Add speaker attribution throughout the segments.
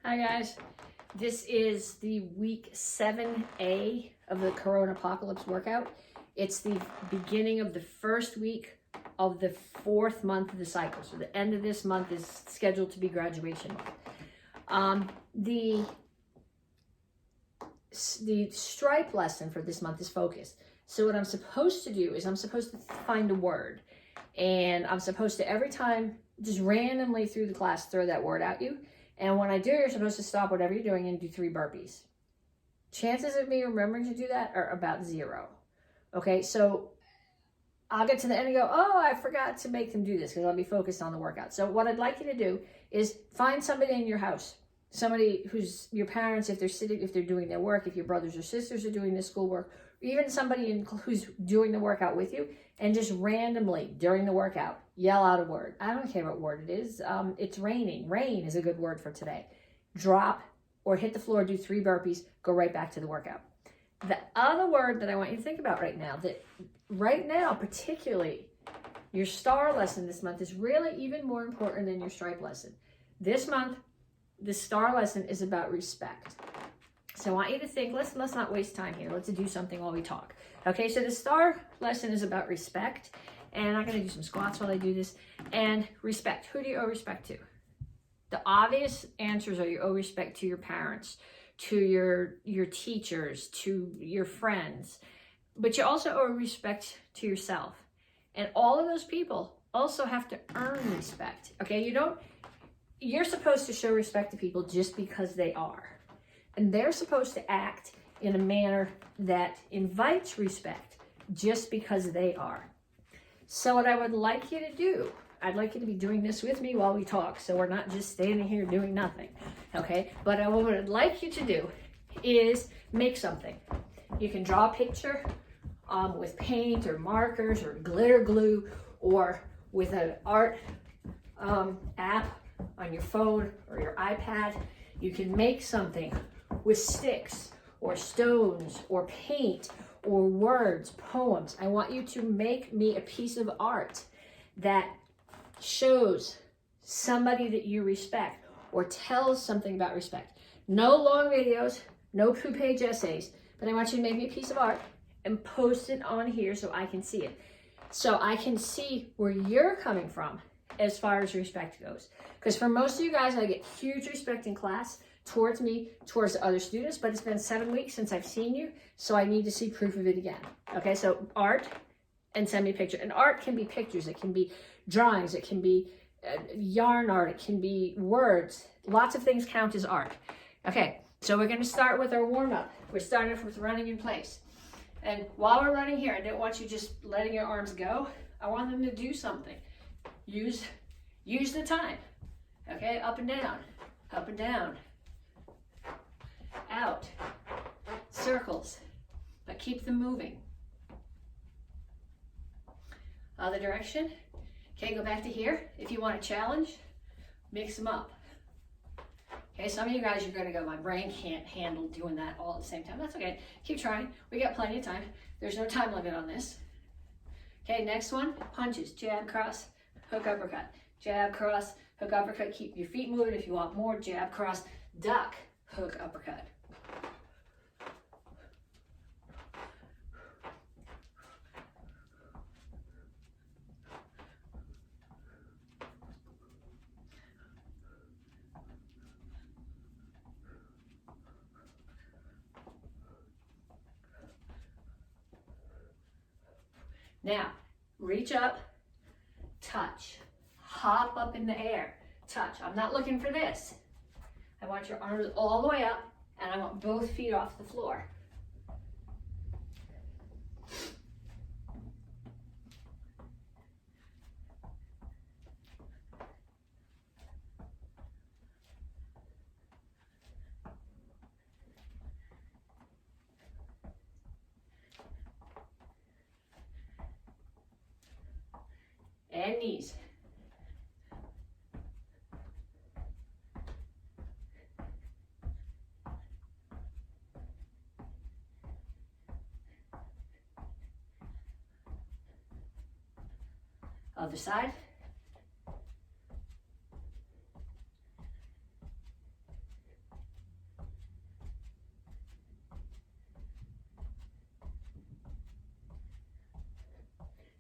Speaker 1: Hi guys, this is the week 7A of the Corona Apocalypse workout. It's the beginning of the first week of the 4th month of the cycle. So the end of this month is scheduled to be graduation month. The stripe lesson for this month is focus. So what I'm supposed to do is I'm supposed to find a word, and I'm supposed to every time just randomly through the class throw that word at you. And when I do, you're supposed to stop whatever you're doing and do 3 burpees. Chances of me remembering to do that are about 0. Okay, so I'll get to the end and go, oh, I forgot to make them do this because I'll be focused on the workout. So what I'd like you to do is find somebody in your house, somebody who's your parents, if they're doing their work, if your brothers or sisters are doing their schoolwork, or even somebody who's doing the workout with you, and just randomly during the workout, yell out a word. I don't care what word it is. It's raining. Rain is a good word for today. Drop or hit the floor, do 3 burpees, go right back to the workout. The other word that I want you to think about right now, particularly your star lesson this month is really even more important than your stripe lesson. This month, the star lesson is about respect. So I want you to think, let's not waste time here. Let's do something while we talk. Okay, so the star lesson is about respect. And I'm going to do some squats while I do this. And respect. Who do you owe respect to? The obvious answers are you owe respect to your parents, to your teachers, to your friends. But you also owe respect to yourself. And all of those people also have to earn respect. Okay, you're supposed to show respect to people just because they are. And they're supposed to act in a manner that invites respect just because they are. So what I would like you to do, I'd like you to be doing this with me while we talk, so we're not just standing here doing nothing, okay? But what I'd like you to do is make something. You can draw a picture with paint or markers or glitter glue, or with an art app on your phone or your iPad. You can make something with sticks or stones or paint or words, poems. I want you to make me a piece of art that shows somebody that you respect or tells something about respect. No long videos, no 2-page essays, but I want you to make me a piece of art and post it on here so I can see it. So I can see where you're coming from as far as respect goes. Because for most of you guys, I get huge respect in class towards me, towards the other students, but it's been 7 weeks since I've seen you, so I need to see proof of it again. Okay, so art, and send me a picture. And art can be pictures, it can be drawings, it can be yarn art, it can be words. Lots of things count as art. Okay, so we're gonna start with our warm-up. We're starting with running in place. And while we're running here, I don't want you just letting your arms go. I want them to do something. Use the time. Okay, up and down, out, circles, but keep them moving. Other direction. Okay, go back to here. If you want a challenge, mix them up. Okay, some of you guys, you're gonna go, my brain can't handle doing that all at the same time. That's okay, keep trying. We got plenty of time. There's no time limit on this. Okay, next one, punches, jab, cross, hook, uppercut. Jab, cross, hook, uppercut. Keep your feet moving. If you want more, jab, cross, duck, hook, uppercut. Now, reach up, touch, hop up in the air, touch. I'm not looking for this. I want your arms all the way up, and I want both feet off the floor. And knees. Other side.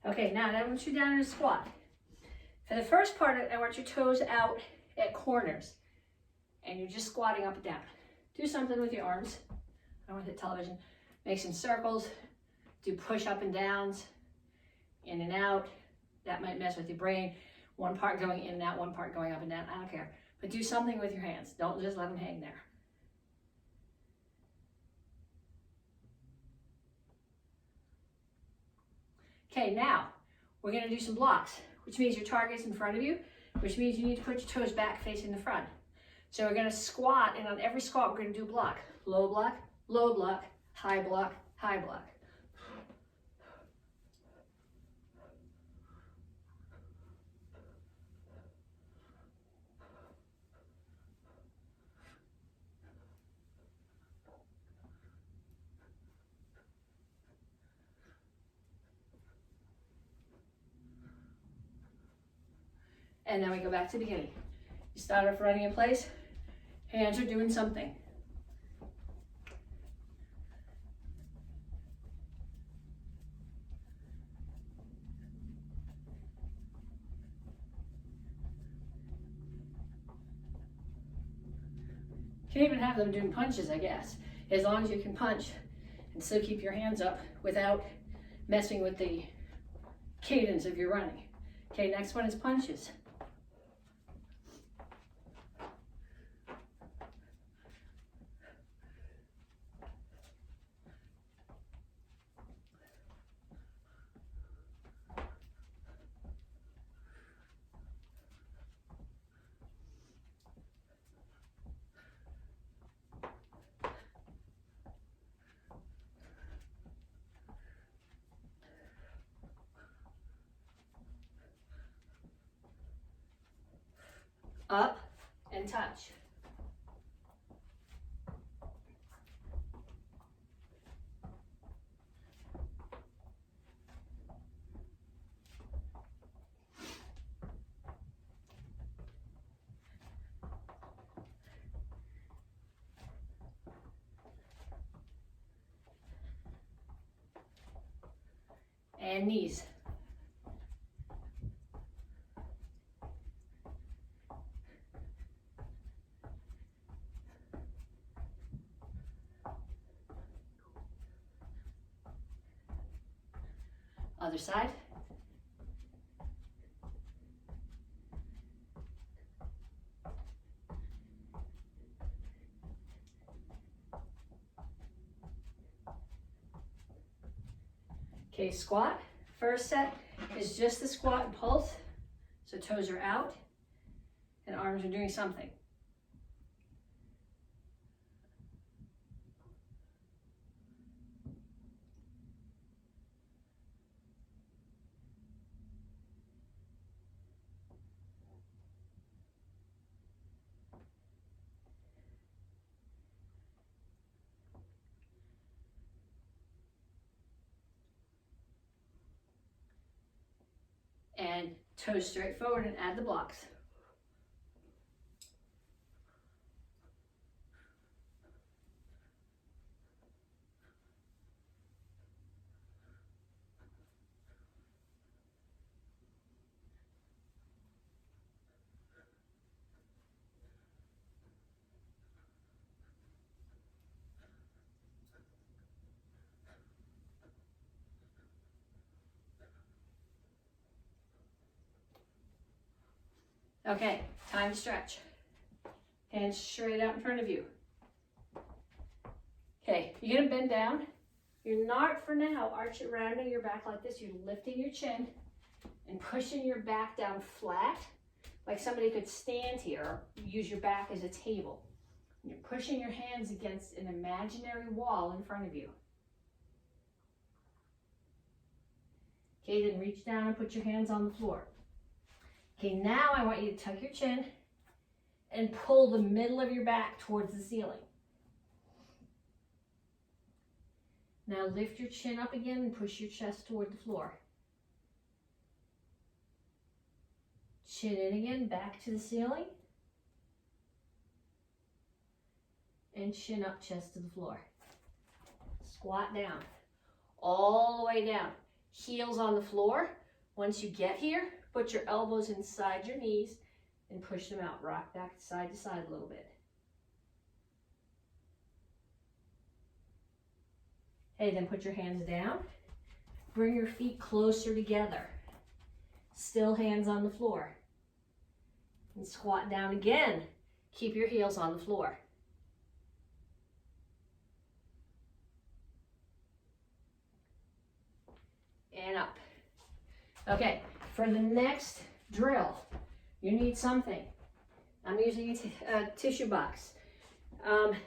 Speaker 1: Okay, now I want you down in a squat. For the first part, I want your toes out at corners, and you're just squatting up and down. Do something with your arms. I want to hit television. Make some circles. Do push up and downs, in and out. That might mess with your brain. One part going in and out, one part going up and down. I don't care. But do something with your hands. Don't just let them hang there. Okay, now we're going to do some blocks, which means your target's in front of you, which means you need to put your toes back facing the front. So we're going to squat, and on every squat we're going to do a block. Low block, high block, high block. And then we go back to the beginning. You start off running in place, hands are doing something. You can even have them doing punches, I guess, as long as you can punch and still keep your hands up without messing with the cadence of your running. Okay, next one is punches. Up and touch. And knees. Other side. Okay, squat. First set is just the squat and pulse. So toes are out and arms are doing something. And toes straight forward and add the blocks. Okay, time to stretch. Hands straight out in front of you. Okay, you're gonna bend down. You're not, for now, rounding your back like this. You're lifting your chin and pushing your back down flat, like somebody could stand here or use your back as a table. You're pushing your hands against an imaginary wall in front of you. Okay, then reach down and put your hands on the floor. Okay, now I want you to tuck your chin and pull the middle of your back towards the ceiling. Now lift your chin up again and push your chest toward the floor. Chin in again, back to the ceiling. And chin up, chest to the floor. Squat down, all the way down. heels on the floor. Once you get here, put your elbows inside your knees and push them out. Rock back side to side a little bit. Okay, then put your hands down. Bring your feet closer together. Still hands on the floor. And squat down again. Keep your heels on the floor. And up. Okay, for the next drill, you need something. I'm using a tissue box.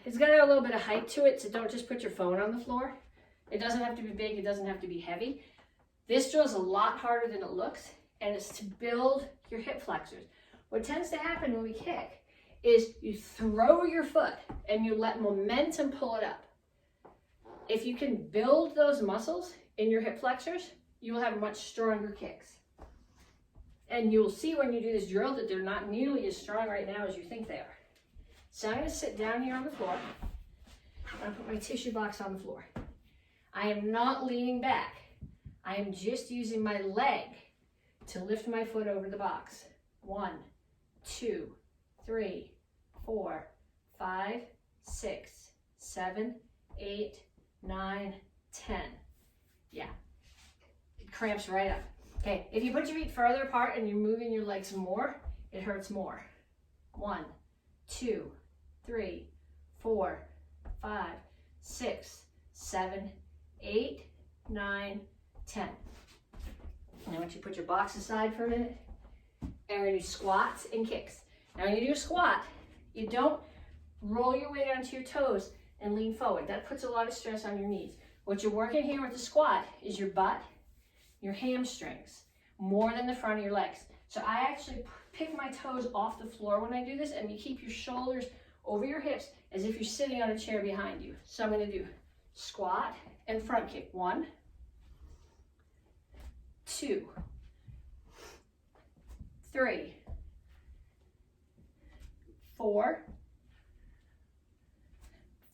Speaker 1: It's got a little bit of height to it, so don't just put your phone on the floor. It doesn't have to be big, it doesn't have to be heavy. This drill is a lot harder than it looks, and it's to build your hip flexors. What tends to happen when we kick is you throw your foot and you let momentum pull it up. If you can build those muscles in your hip flexors, you will have much stronger kicks. And you'll see when you do this drill that they're not nearly as strong right now as you think they are. So I'm going to sit down here on the floor. I'm going to put my tissue box on the floor. I am not leaning back. I am just using my leg to lift my foot over the box. 1, 2, 3, 4, 5, 6, 7, 8, 9, 10. Yeah, it cramps right up. Okay, if you put your feet further apart and you're moving your legs more, it hurts more. 1, 2, 3, 4, 5, 6, 7, 8, 9, 10. Now I want you to put your box aside for a minute, and we're going to do squats and kicks. Now when you do a squat, you don't roll your weight onto your toes and lean forward. That puts a lot of stress on your knees. What you're working here with the squat is your butt, your hamstrings, more than the front of your legs. So I actually pick my toes off the floor when I do this, and you keep your shoulders over your hips as if you're sitting on a chair behind you. So I'm going to do squat and front kick. 1, 2, 3, 4,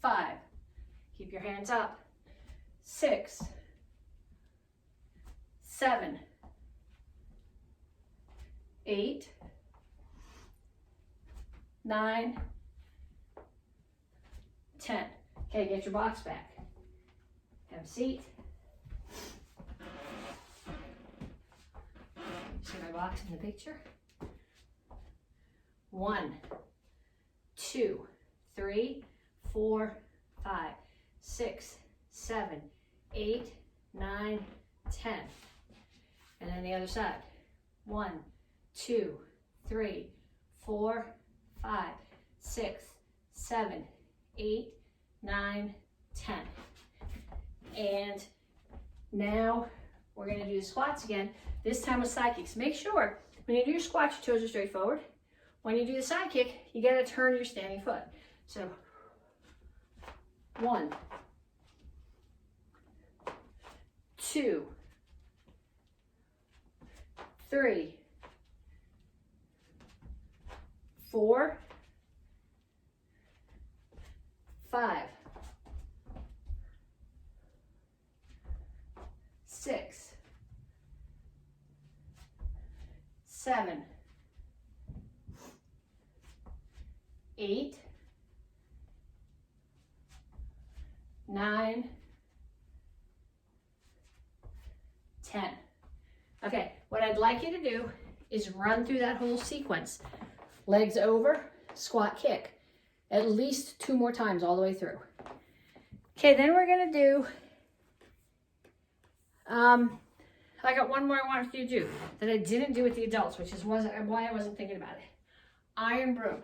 Speaker 1: 5. Keep your hands up. 6, 7, 8, 9, 10. Okay, get your box back. Have a seat. See my box in the picture? 1, 2, 3, 4, 5, 6, 7, 8, 9, 10. And then the other side. 1, 2, 3, 4, 5, 6, 7, 8, 9, 10. And now we're going to do the squats again, this time with side kicks. Make sure when you do your squats, your toes are straight forward. When you do the side kick, you got to turn your standing foot. So 1, 2, 3, 4, 5, 6, 7, 8, 9, 10. Okay, what I'd like you to do is run through that whole sequence. Legs over, squat, kick. At least 2 more times all the way through. Okay, then we're gonna do, I got one more I wanted you to do that I didn't do with the adults, which is why I wasn't thinking about it. Iron broom.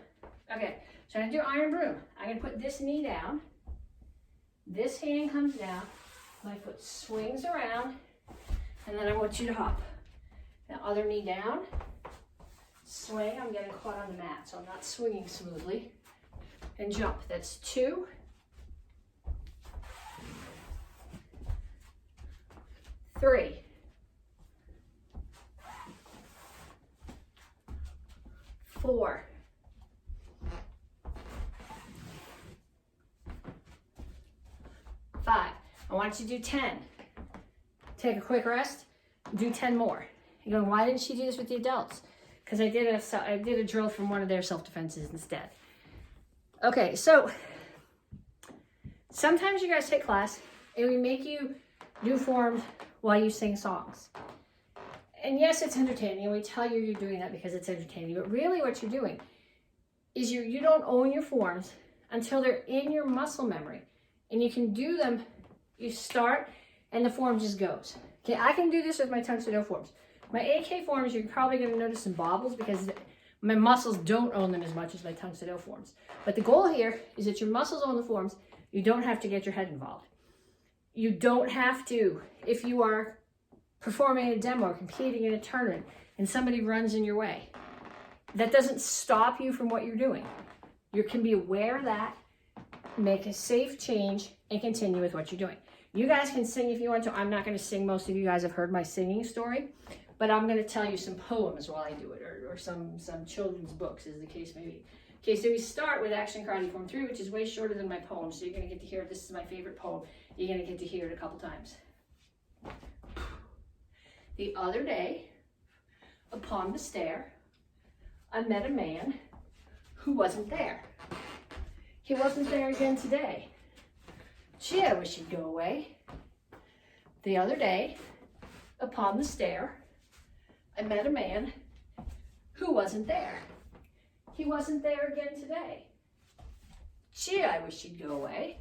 Speaker 1: Okay, so I'm gonna do iron broom. I'm gonna put this knee down. This hand comes down. My foot swings around, and then I want you to hop. Now other knee down. Swing. I'm getting caught on the mat, so I'm not swinging smoothly. And jump. That's 2. 3. 4. 5. I want you to do 10. take a quick rest, do 10 more. You're going, why didn't she do this with the adults? Because I did a drill from one of their self-defenses instead. Okay, so sometimes you guys take class and we make you do forms while you sing songs. And yes, it's entertaining, and we tell you you're doing that because it's entertaining, but really what you're doing is you don't own your forms until they're in your muscle memory. And you can do them, you start, and the form just goes. Okay, I can do this with my tongue to do forms. My AK forms, you're probably going to notice some bobbles because my muscles don't own them as much as my tongue to do forms. But the goal here is that your muscles own the forms. You don't have to get your head involved. You don't have to, if you are performing a demo or competing in a tournament and somebody runs in your way. That doesn't stop you from what you're doing. You can be aware of that, make a safe change, and continue with what you're doing. You guys can sing if you want to. I'm not going to sing. Most of you guys have heard my singing story, but I'm going to tell you some poems while I do it, or some children's books, as the case may be. Okay, so we start with Action Karate Form 3, which is way shorter than my poem, so you're going to get to hear it. This is my favorite poem. You're going to get to hear it a couple times. The other day, upon the stair, I met a man who wasn't there. He wasn't there again today. Gee, I wish he'd go away. The other day, upon the stair, I met a man who wasn't there. He wasn't there again today. Gee, I wish he'd go away.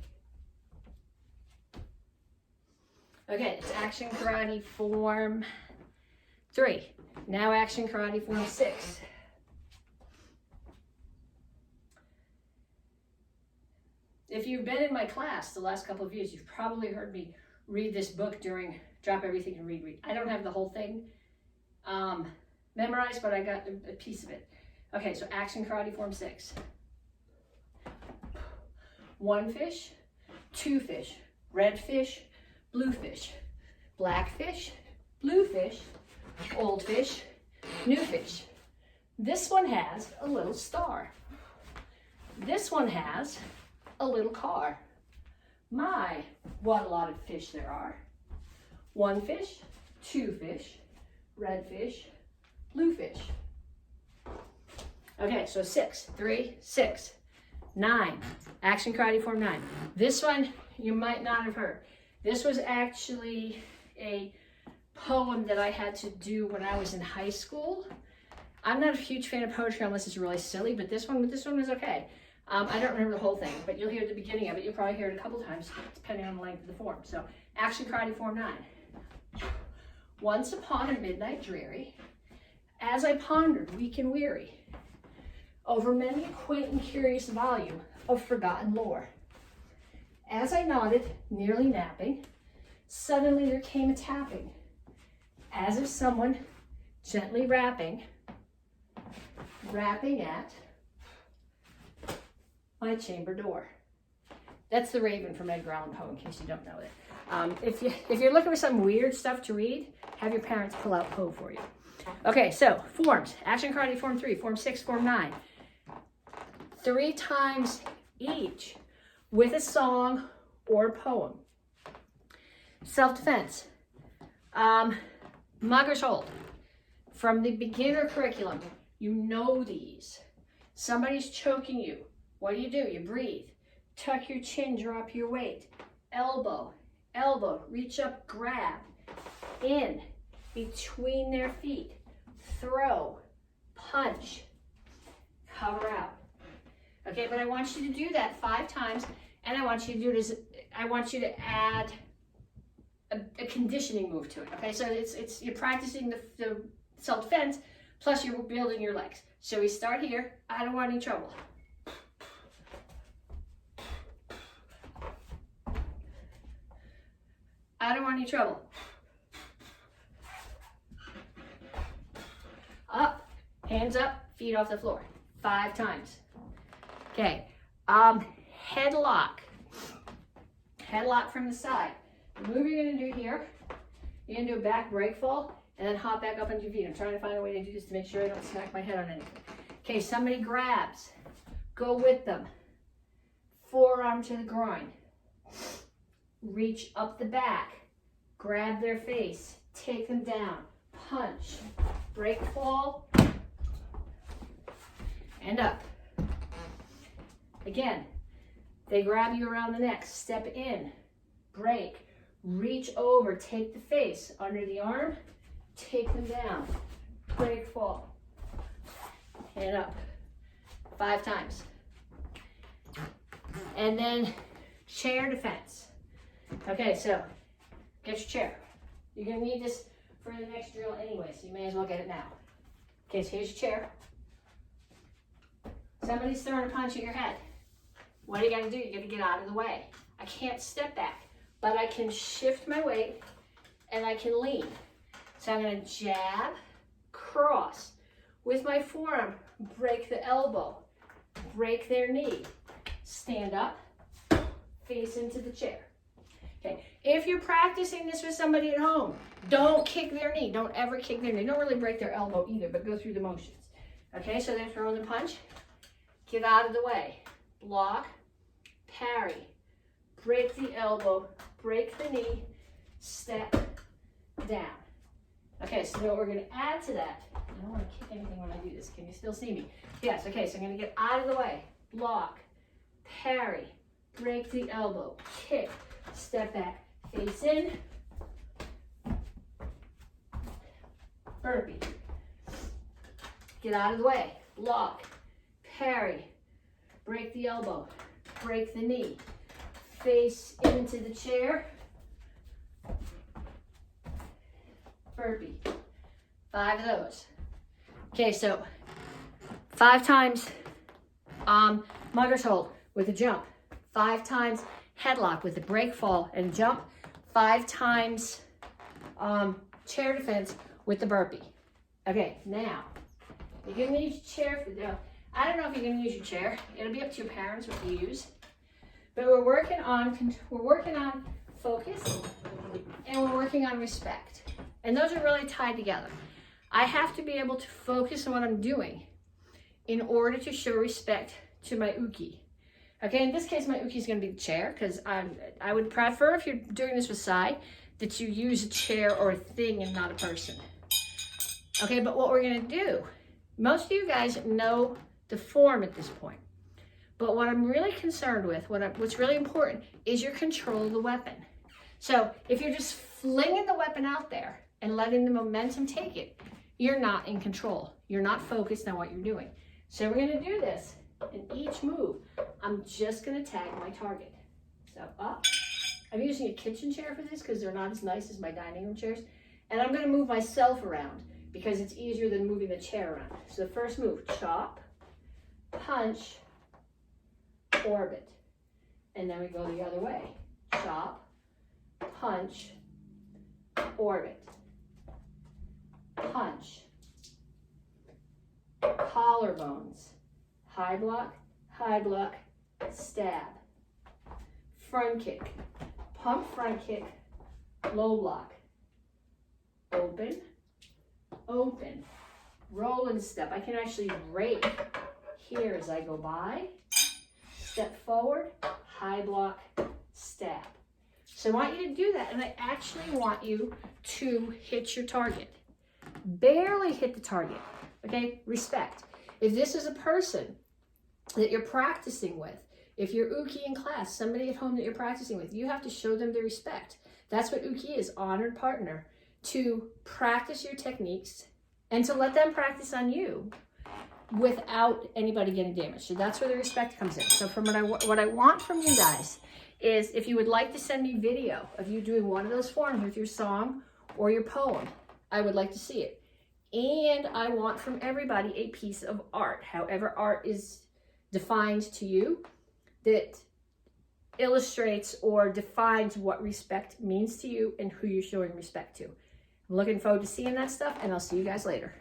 Speaker 1: Okay, it's Action Karate Form 3. Now Action Karate Form 6. If you've been in my class the last couple of years, you've probably heard me read this book during Drop Everything and Read. I don't have the whole thing memorized, but I got a piece of it. Okay, so Action Karate Form 6. 1 fish, 2 fish, red fish, blue fish, black fish, blue fish, old fish, new fish. This one has a little star. This one has a little car. My, what a lot of fish there are. 1 fish, 2 fish, red fish, blue fish. Okay, so 6, 3, 6, 9, Action Karate Form 9. This one you might not have heard. This was actually a poem that I had to do when I was in high school. I'm not a huge fan of poetry unless it's really silly, but this one was okay. I don't remember the whole thing, but you'll hear the beginning of it. You'll probably hear it a couple times, depending on the length of the form. So, Action Karate Form 9. Once upon a midnight dreary, as I pondered, weak and weary, over many a quaint and curious volume of forgotten lore. As I nodded, nearly napping, suddenly there came a tapping, as of someone gently rapping at my chamber door. That's the Raven from Edgar Allan Poe, in case you don't know it. If you're looking for some weird stuff to read, have your parents pull out Poe for you. Okay, so forms. Action Karate Form 3, Form 6, Form 9. 3 times each with a song or a poem. Self-defense. Mugger's hold. From the beginner curriculum, you know these. Somebody's choking you. What do? You breathe. Tuck your chin, drop your weight. Elbow, elbow, reach up, grab. In, between their feet. Throw, punch, cover out. Okay, but I want you to do that 5 times, and I want you to do it as, I want you to add a conditioning move to it. Okay, so it's you're practicing the self-defense, plus you're building your legs. So we start here. I don't want any trouble. I don't want any trouble. Up, hands up, feet off the floor. 5 times. Okay, headlock. Headlock from the side. The move you're gonna do here, you're gonna do a back break fall and then hop back up onto your feet. I'm trying to find a way to do this to make sure I don't smack my head on anything. Okay, somebody grabs. Go with them. Forearm to the groin. Reach up the back. grab their face, take them down, punch, break, fall, and up. Again, they grab you around the neck, step in, break, reach over, take the face under the arm, take them down, break, fall, and up. 5 times. And then chair defense. Okay, so get your chair. You're gonna need this for the next drill anyway, so you may as well get it now. Okay, so here's your chair. Somebody's throwing a punch at your head. What do? You gotta get out of the way. I can't step back, but I can shift my weight and I can lean. So I'm gonna jab, cross. With my forearm, break the elbow, break their knee, stand up, face into the chair. Okay, if you're practicing this with somebody at home, don't kick their knee. Don't ever kick their knee. Don't really break their elbow either, but go through the motions. Okay, so they're throwing the punch. Get out of the way. Block, parry, break the elbow, break the knee, step down. Okay, so what we're going to add to that, I don't want to kick anything when I do this. Can you still see me? Yes, okay, so I'm going to get out of the way. Block, parry, break the elbow, kick, step back, face in, burpee. Get out of the way. Block, parry, break the elbow, break the knee, face into the chair, burpee. 5 of those. Okay, so 5 times mugger's hold with a jump. 5 times headlock with a break, fall, and jump. 5 times chair defense with the burpee. Okay, now you're gonna use your chair for I don't know if you're gonna use your chair. It'll be up to your parents what you use. But we're working on focus and we're working on respect. And those are really tied together. I have to be able to focus on what I'm doing in order to show respect to my uke. Okay, in this case, my uke is going to be the chair because I would prefer, if you're doing this with Sai, that you use a chair or a thing and not a person. Okay, but what we're going to do, most of you guys know the form at this point. But what I'm really concerned with, what's really important, is your control of the weapon. So if you're just flinging the weapon out there and letting the momentum take it, you're not in control. You're not focused on what you're doing. So we're going to do this. In each move, I'm just going to tag my target. So up. I'm using a kitchen chair for this because they're not as nice as my dining room chairs. And I'm going to move myself around because it's easier than moving the chair around. So the first move, chop, punch, orbit. And then we go the other way. Chop, punch, orbit. Punch. Collarbones. High block, stab. Front kick. Pump front kick, low block. Open, open. Roll and step. I can actually break here as I go by. Step forward, high block, stab. So I want you to do that, and I actually want you to hit your target. Barely hit the target, okay? Respect. If this is a person that you're practicing with, if you're uke in class, somebody at home that you're practicing with, you have to show them the respect. That's what uke is, honored partner, to practice your techniques and to let them practice on you without anybody getting damaged. So that's where the respect comes in. So from what I want from you guys is, if you would like to send me video of you doing one of those forms with your song or your poem, I would like to see it. And I want from everybody a piece of art, however art is defined to you, that illustrates or defines what respect means to you and who you're showing respect to. I'm looking forward to seeing that stuff, and I'll see you guys later.